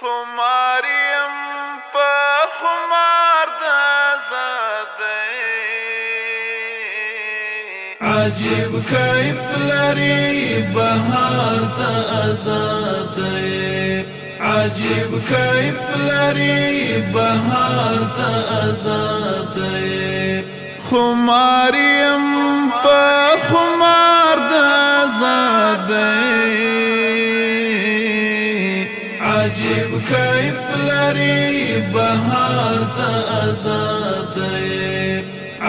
خماریم په خمار د آزادۍ عجیب کیف لري بهار د آزادۍ عجیب کیف لري بهار د آزادۍ خماریم په خمار د آزادۍ عجیب کیف لري بهار د آزادۍ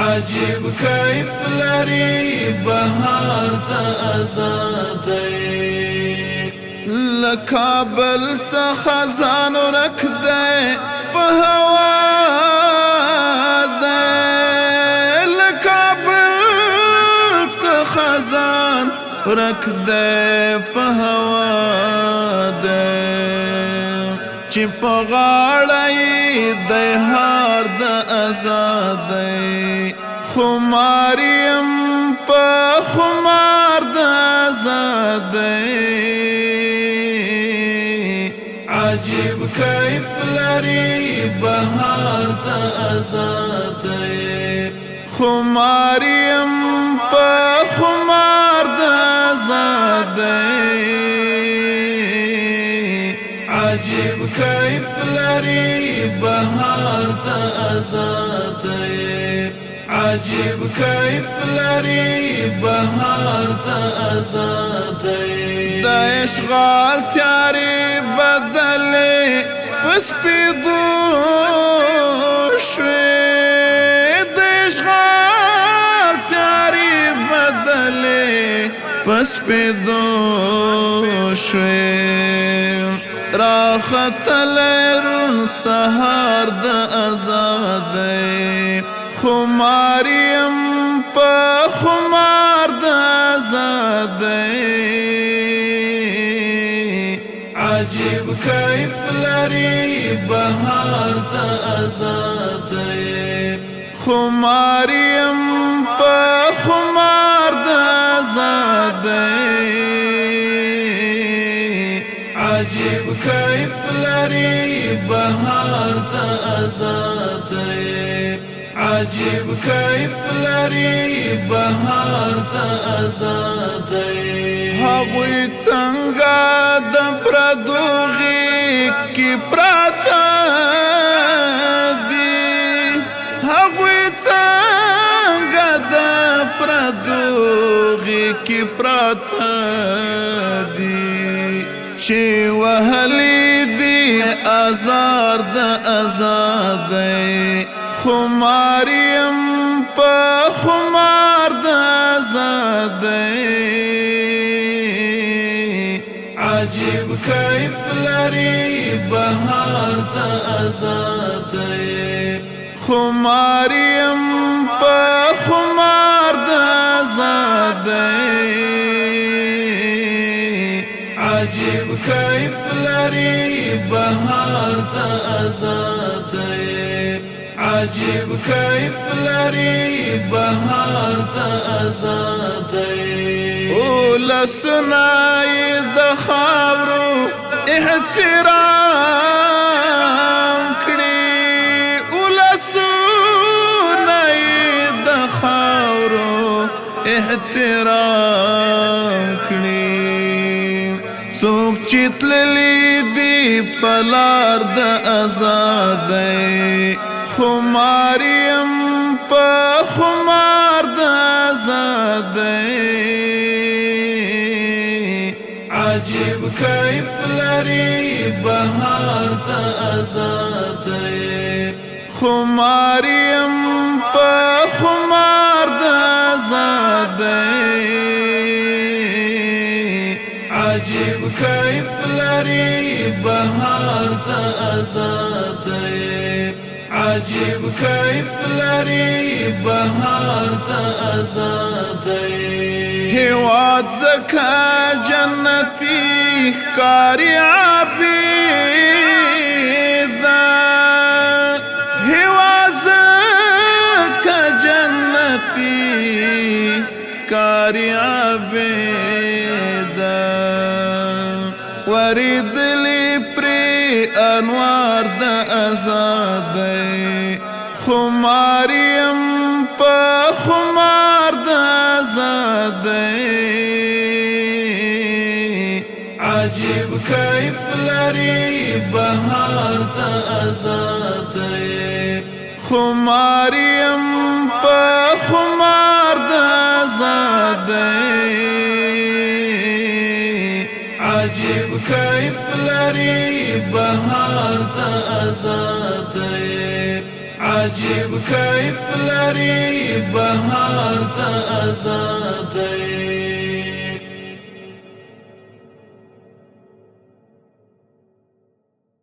عجیب کیف لري بهار د آزادۍ لکابل څخه ځان ورک دی په هوا دی لکابل څخه ځان ورک دی په هوا دی چې په غاړه یې دی هار د آزادۍ خماریم په خمار د آزادۍ عجیب کیف لري بهار د آزادۍ خماریم په خمار د آزادۍ عجیب کیف لري بهار د آزادۍ عجیب کیف لري بهار د آزادۍ د اشغال تیارې بدلې په سپېدو شوې د اشغال تیارې بدلې په سپېدو شوې راختلی روڼ سهار د آزادۍ خماریم په خمار د آزادۍ عجیب کیف لري بهار د آزادۍ خماریم په خمار د آزادۍ عجیب کیف لري بهار د آزادۍ عجیب کیف لري بهار د آزادۍ هغوی څنګه د پردو غېږ کې پراته دي هغوی څنګه د پردو غېږ کې پراته دي چې وهلي دي آزار د آزادۍ خماریم په خمار د آزادۍ عجیب کیف لري بهار د آزادۍ خماریم په خمار د آزادۍ عجیب کیف لري بهار د آزادۍ عجیب کیف لري بهار د آزادۍ ولسونه یې د خاورو احترام کړي ولسونه یې د خاورو احترام کړي څوک چې تللي دي په لار د آزادۍ خماریم په خمار د آزادۍ عجیب کیف لري بهار د آزادۍ خماریم په خمار د آزادۍ عجیب کیف لري بهار د آزادۍ عجیب کیف لري بهار د آزادۍ هیواد زکه جنتي ښکاري عابده هیواد زکه جنتي ښکاري عابده وریدلی پری انوار د آزادۍ خماریم په خمار د آزادۍ عجیب کیف لري بهار د آزادۍ خماریم په خمار د آزادۍ عجیب کیف لري بهار د آزادۍ عجیب کیف لري بهار د آزادۍ